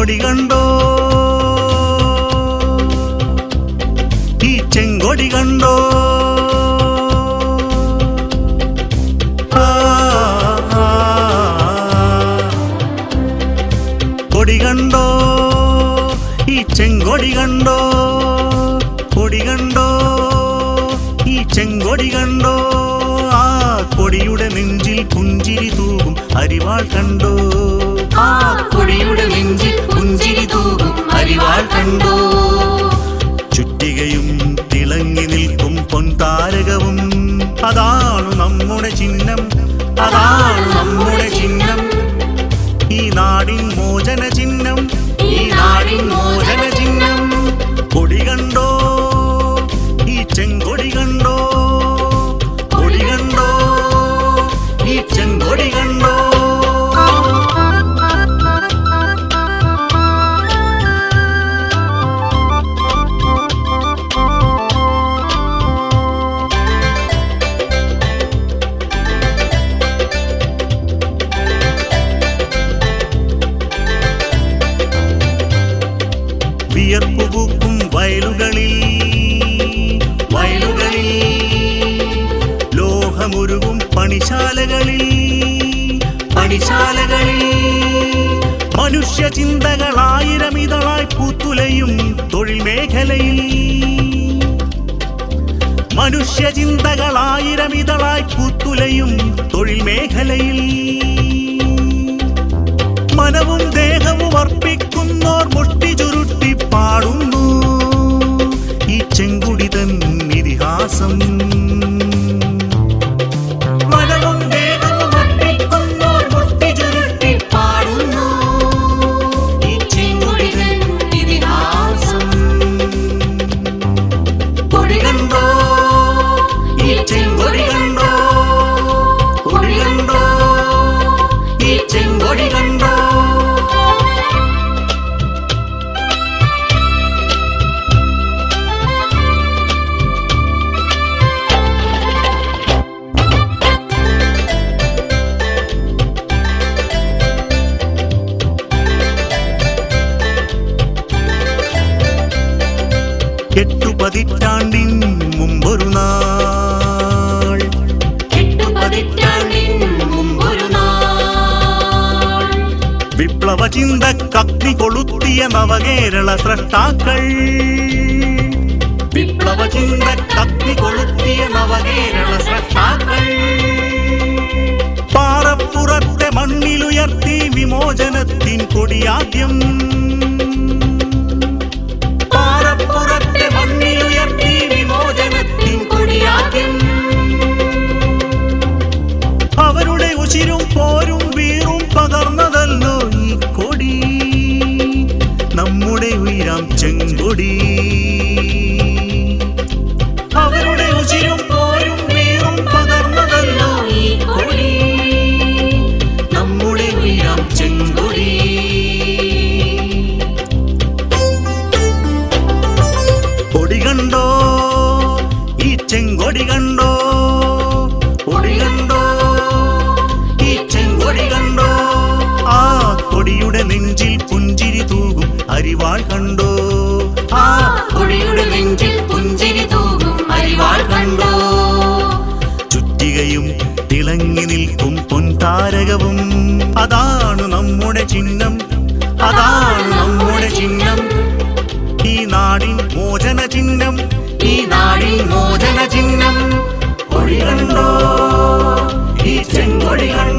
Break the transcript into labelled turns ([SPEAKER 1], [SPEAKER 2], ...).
[SPEAKER 1] കൊടി കണ്ടോ ഈ ചെങ്കൊടി കണ്ടോ കൊടി കണ്ടോ ഈ ചെങ്കൊടി കണ്ടോ കൊടി കണ്ടോ ഈ ചെങ്കൊടി കണ്ടോ ആ കൊടിയുടെ നെഞ്ചിൽ പുഞ്ചിരി തൂകും അരിവാൾ കണ്ടോ ആ കൊടിയുടെ നെഞ്ചിൽ പുഞ്ചിരി തൂകും അരിവാൾ കണ്ടോ ചുറ്റികയും തിളങ്ങി നിൽക്കും പൊൻതാരകവും അതാണ് നമ്മുടെ ചിഹ്നം അതാണ് നമ്മുടെ ചിഹ്നം ഈ നാടിൻ മോചന ചിഹ്നം ഈ നാടിൻ മോചന ചിഹ്നം കൊടി കണ്ടോ ഈ ചെങ്കൊടി കണ്ടോ കൊടി കണ്ടോ ഈ ചെങ്കൊടി കണ്ടോ വിയർപ്പുപൂക്കും വയലുകളിൽ വയലുകളിൽ ലോഹമുരുകും പണിശാലകളിൽ പണിശാലകളിൽ മനുഷ്യ ചിന്തകളായിരം ഇതളായി പൂത്തുലയും തൊഴിൽ മേഖലയിൽ മനുഷ്യ ചിന്തകളായിരം ഇതളായി പൂത്തുലയും തൊഴിൽ മേഖലയിൽ മനവും ദേഹവും അർപ്പിക്കുന്നോർ മുഷ്ടി ചുരുട്ടി പാടുന്നു ഈ ചെങ്കുടി തൻ ഇതിഹാസം മനവും ദേഹവും അർപ്പിക്കുന്നോർ മുഷ്ടി ചുരുട്ടി പാടുന്നു ഈ ചെങ്കുടി തൻ ഇതിഹാസം കൊടി കണ്ടോ ഈ ചെങ്കൊടി കണ്ടോ കൊടി കണ്ടോ ഈ ചെങ്കൊടി കണ്ടോ എട്ടു പതിറ്റാണ്ടിൻ മുമ്പൊരു നാൾ വിപ്ലവ ചിന്തക്കഗ്നി കൊളുത്തിയ നവകേരള സ്രഷ്ടാക്കൾ വിപ്ലവ ചിന്തക്കഗ്നി കൊളുത്തിയ നവകേരള സ്രഷ്ടാക്കൾ പാറപ്പുറത്തെ മണ്ണിലുയർത്തി വിമോചനത്തിൻ കൊടിയാദ്യം പാറപ്പുറത്തെ മണ്ണിലുയർത്തി വിമോചനത്തിൻ കൊടിയാദ്യം അവരുടെ ഉശിരും പോരും വീറും പകർന്നതല്ലോ ഈ കൊടി നമ്മുടെ ഉയരാം ചെങ്കൊടി അവരുടെ ഉശിരും പോരും വീറും പകർന്നതല്ലോ ഈ കൊടി നമ്മുടെ ഉയരാം ചെങ്കൊടി കൊടി കണ്ടോ ഈ ചെങ്കൊടി കണ്ടോ കൊടി കണ്ടോ ഈ ചെങ്കൊടി കണ്ടോ ആ കൊടിയുടെ നെഞ്ചിൽ പുഞ്ചിരി തൂകും അരിവാൾ കണ്ടോ ആ കൊടിയുടെ നെഞ്ചിൽ പുഞ്ചിരി തൂകും അരിവാൾ കണ്ടോ ചുറ്റികയും തിളങ്ങി നിൽക്കും പൊൻതാരകവും അതാണ് നമ്മുടെ ചിഹ്നം അതാണ് നമ്മുടെ ചിഹ്നം ഈ നാടിൻ മോചന ചിഹ്നം ഈ നാടിൻ മോചന ചിഹ്നം കൊടി കണ്ടോ ഈ ചെങ്കൊടി കണ്ടോ